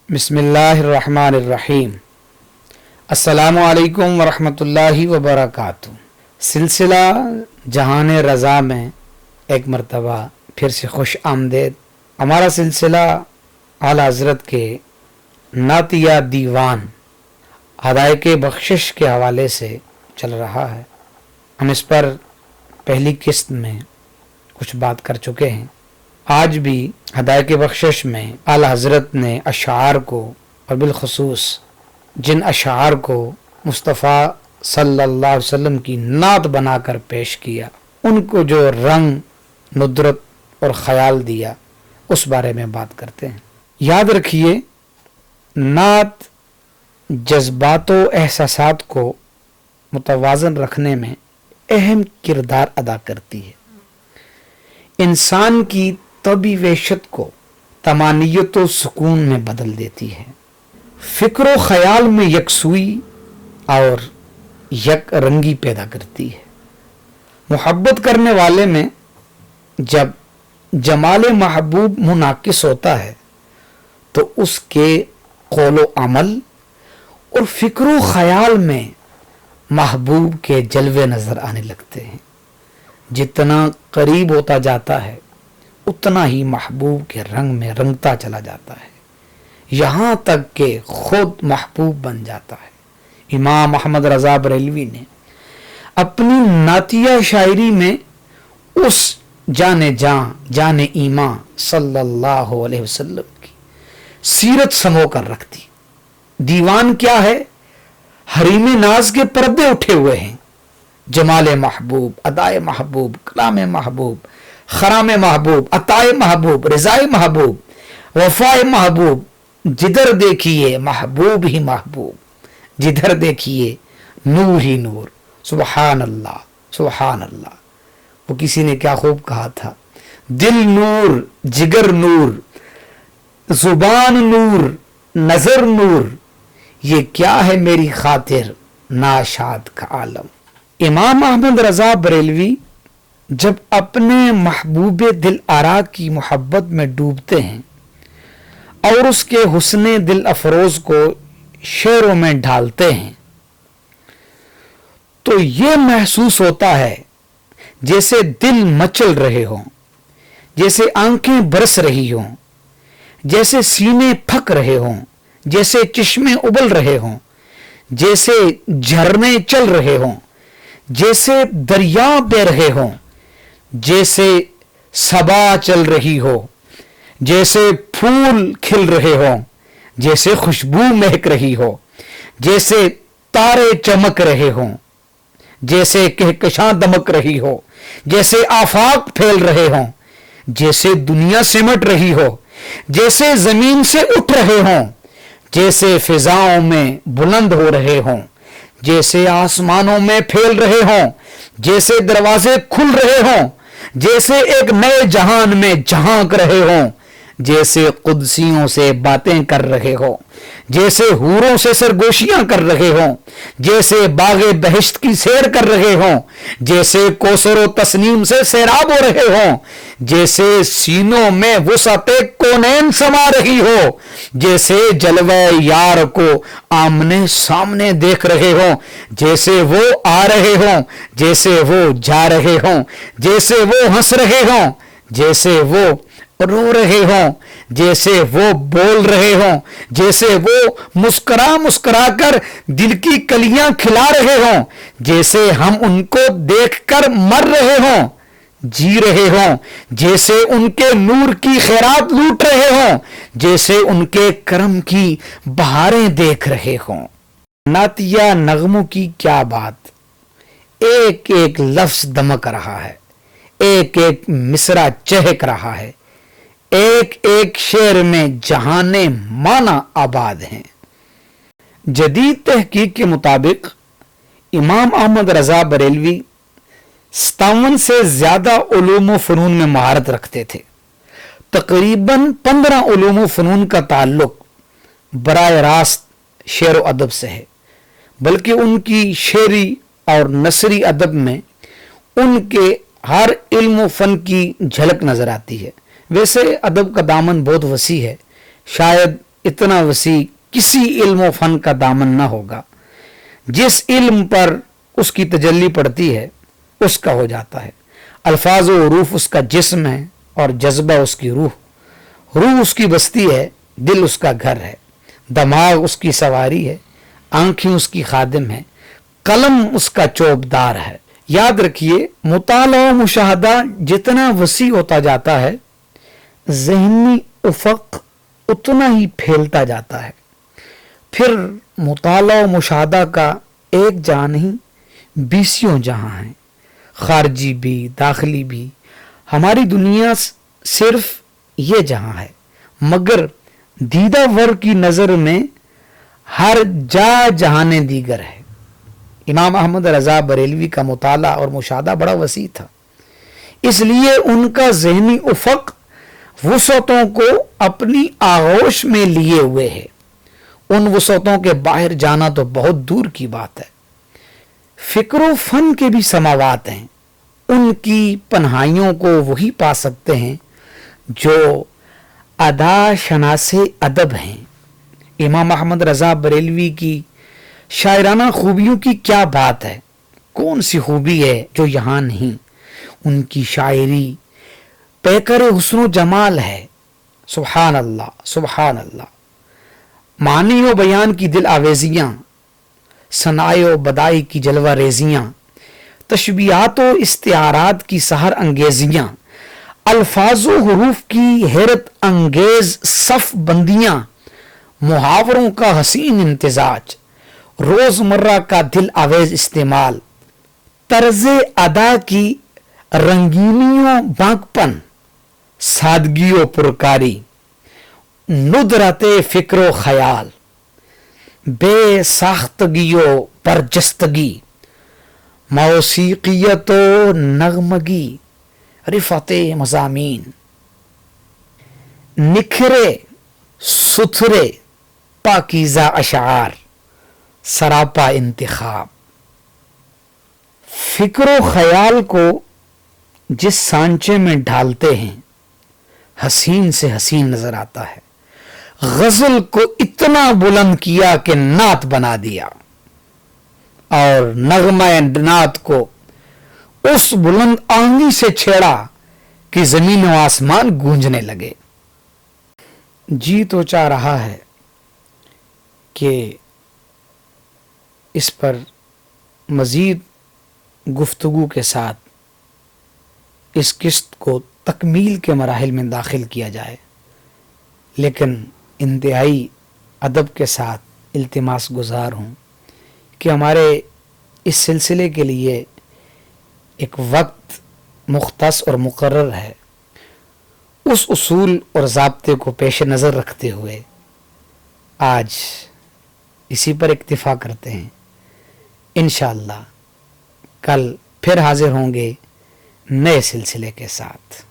बिस्मिल्लाहिर्रहमानिर्रहीम। अस्सलामु अलैकुम वरहमतुल्लाहि वबरकातुहू। सिलसिला जहान रज़ा में एक मरतबा फिर से खुश आमदेद। हमारा सिलसिला आला हज़रत के नातिया दीवान हदायक़ बख्शिश के हवाले से चल रहा है। हम इस पर पहली किस्त में कुछ बात कर चुके हैं। आज भी हदायक़ बख्शिश में आला हज़रत ने अशार को और बिलखुसूस जिन अशार को मुस्तफ़ा सल्लल्लाहु अलैहि वसल्लम की नात बनाकर पेश किया, उनको जो रंग, नुदरत और ख़याल दिया, उस बारे में बात करते हैं। याद रखिए, नात जज्बात व एहसासात को मुतवाज़न रखने में अहम किरदार अदा करती है। इंसान की तबी वेशत को तमानियत व सुकून में बदल देती है। फ़िक्र व ख़याल में यकसुई और यक रंगी पैदा करती है। मोहब्बत करने वाले में जब जमाल महबूब मुनाकिस होता है तो उसके कौल व अमल और फ़िक्र व ख़याल में महबूब के जलवे नज़र आने लगते हैं। जितना करीब होता जाता है उतना ही महबूब के रंग में रंगता चला जाता है, यहाँ तक कि खुद महबूब बन जाता है। इमाम अहमद रज़ा बरेलवी ने अपनी नातिया शायरी में उस जाने ईमा सल्लल्लाहु अलैहि वसल्लम की सीरत संगो कर रख दी। दीवान क्या है? हरीम नाज के पर्दे उठे हुए हैं। जमाल महबूब, अदाए महबूब, कलाम महबूब, खराम महबूब, अताए महबूब, रिजाए महबूब, वफाए महबूब। जिधर देखिए महबूब ही महबूब, जिधर देखिए नूर ही नूर। सुबहान अल्लाह, सुबहान अल्लाह। वो किसी ने क्या खूब कहा था, दिल नूर, जिगर नूर, जुबान नूर, नजर नूर, ये क्या है मेरी खातिर नाशाद का आलम। इमाम अहमद रज़ा बरेलवी जब अपने महबूब दिल आरा की मोहब्बत में डूबते हैं और उसके हुस्ने दिल अफरोज को शेरों में ढालते हैं तो ये महसूस होता है जैसे दिल मचल रहे हों, जैसे आंखें बरस रही हों, जैसे सीने फक रहे हों, जैसे चश्मे उबल रहे हों, जैसे झरने चल रहे हों, जैसे दरिया बह रहे हों, जैसे सबा चल रही हो, जैसे फूल खिल रहे हों, जैसे खुशबू महक रही हो, जैसे तारे चमक रहे हों, जैसे कहकशां दमक रही हो, जैसे आफाक फैल रहे हों, जैसे दुनिया सिमट रही हो, जैसे जमीन से उठ रहे हों, जैसे फिजाओं में बुलंद हो रहे हों, जैसे आसमानों में फैल रहे हों, जैसे दरवाजे खुल रहे हों, जैसे एक नए जहान में झांक रहे हों, जैसे कुदसियों से बातें कर रहे हो, जैसे हूरों से सरगोशियां कर रहे हों, जैसे बागे बहिश्त की सैर कर रहे हों, जैसे कौसर तस्नीम से सैराब हो रहे हों, जैसे सीनों में वुसअते कौनैन समा रही हो, जैसे जलवे यार को आमने सामने देख रहे हों, जैसे वो आ रहे हों, जैसे वो जा रहे हों, जैसे वो हंस रहे हों, जैसे वो रो रहे हों, जैसे वो बोल रहे हों, जैसे वो मुस्कुरा मुस्कुरा कर दिल की कलियां खिला रहे हों, जैसे हम उनको देखकर मर रहे हों, जी रहे हों, जैसे उनके नूर की खैरात लूट रहे हों, जैसे उनके करम की बहारें देख रहे हों। नातिया नगमों की क्या बात, एक एक लफ्ज दमक रहा है, एक एक मिसरा चहक रहा है, एक एक शेर में जहाने माना आबाद हैं। जदीद तहकीक के मुताबिक इमाम अहमद रज़ा बरेलवी 57 से ज़्यादा उलूम व फ़नून में महारत रखते थे। तकरीबन 15 उलूम व फ़नून का ताल्लुक बराह रास्त शेर व अदब से है, बल्कि उनकी शेरी और नसरी अदब में उनके हर इल्म व फ़न की झलक नज़र आती है। वैसे अदब का दामन बहुत वसी है, शायद इतना वसी किसी इल्म फन का दामन ना होगा। जिस इल्म पर उसकी तजल्ली पड़ती है उसका हो जाता है। अल्फाज व रूफ उसका जिस्म है और जज्बा उसकी रूह। रूह उसकी बस्ती है, दिल उसका घर है, दिमाग उसकी सवारी है, आंखें उसकी खादिम है, कलम उसका चौबदार है। याद रखिए, मुताला व मुशाहदा जितना वसी होता जाता है, ज़हनी उफ़क़ उतना ही फैलता जाता है। फिर मुताला व मुशाहदा का एक जहां नहीं, बीसियों जहां हैं, खारजी भी दाखिली भी। हमारी दुनिया सिर्फ ये जहां है, मगर दीदा वर की नज़र में हर जा जहाने दीगर है। इमाम अहमद रज़ा बरेलवी का मुताला और मुशाहदा बड़ा वसी था, इसलिए उनका ज़हनी उफ़क़ वुसअतों को अपनी आगोश में लिए हुए है। उन वुसअतों के बाहर जाना तो बहुत दूर की बात है। फ़िक्र फ़न के भी समावात हैं, उनकी पन्हाइयों को वही पा सकते हैं जो अदा शनासे अदब हैं। इमाम अहमद रज़ा बरेलवी की शायराना खूबियों की क्या बात है, कौन सी खूबी है जो यहाँ नहीं। उनकी शायरी पैकर हुस्न जमाल है। सुभान अल्लाह सुभान अल्लाह। मानी व बयान की दिल आवेजियाँ, सनाए व बदाई की जलवा रेजियाँ, तशबीहात व इस्तिआरात की सहर अंगेजियाँ, अल्फाज व हुरूफ की हैरत अंगेज सफ बंदियाँ, मुहावरों का हसीन इम्तिजाज, रोज़मर्रा का दिल आवेज इस्तेमाल, तर्ज अदा की रंगीनियों बांकपन, सादगी व पुरकारी, नुदरते फ़िक्र ख़याल, बेसाख्तगियो परजस्तगी, मौसीक़ियत व नगमगी, रिफ़ते मज़ामीन, निखरे सुथरे पाकीज़ा अशार, सरापा इंतिखाब। फ़िक्र ख़याल को जिस सांचे में ढालते हैं, हसीन से हसीन नजर आता है। गजल को इतना बुलंद किया कि नात बना दिया, और नगमा नात को उस बुलंद आंगी से छेड़ा कि जमीन और आसमान गूंजने लगे। जी तो चाह रहा है कि इस पर मज़ीद गुफ्तगू के साथ इस किस्त को तकमील के मराहिल में दाखिल किया जाए, लेकिन इंतहाई अदब के साथ इल्तिमास गुज़ार हूँ कि हमारे इस सिलसिले के लिए एक वक्त मुख्तस और मुकर्रर है। उस उसूल और ज़ाब्ते को पेश नज़र रखते हुए आज इसी पर इक्तिफ़ा करते हैं। इंशाअल्लाह कल फिर हाजिर होंगे नए सिलसिले के साथ।